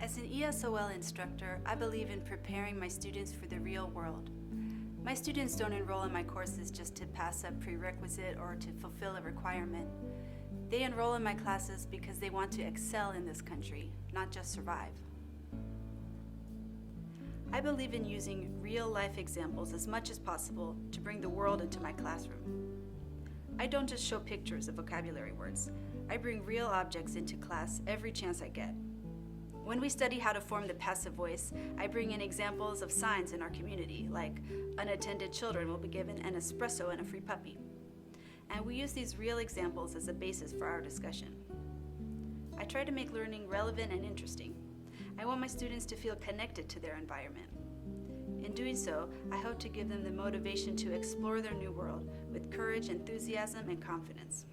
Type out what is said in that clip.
As an ESOL instructor, I believe in preparing my students for the real world. My students don't enroll in my courses just to pass a prerequisite or to fulfill a requirement. They enroll in my classes because they want to excel in this country, not just survive. I believe in using real-life examples as much as possible to bring the world into my classroom. I don't just show pictures of vocabulary words. I bring real objects into class every chance I get. When we study how to form the passive voice, I bring in examples of signs in our community, like unattended children will be given an espresso and a free puppy. And we use these real examples as a basis for our discussion. I try to make learning relevant and interesting. I want my students to feel connected to their environment. In doing so, I hope to give them the motivation to explore their new world with courage, enthusiasm, and confidence.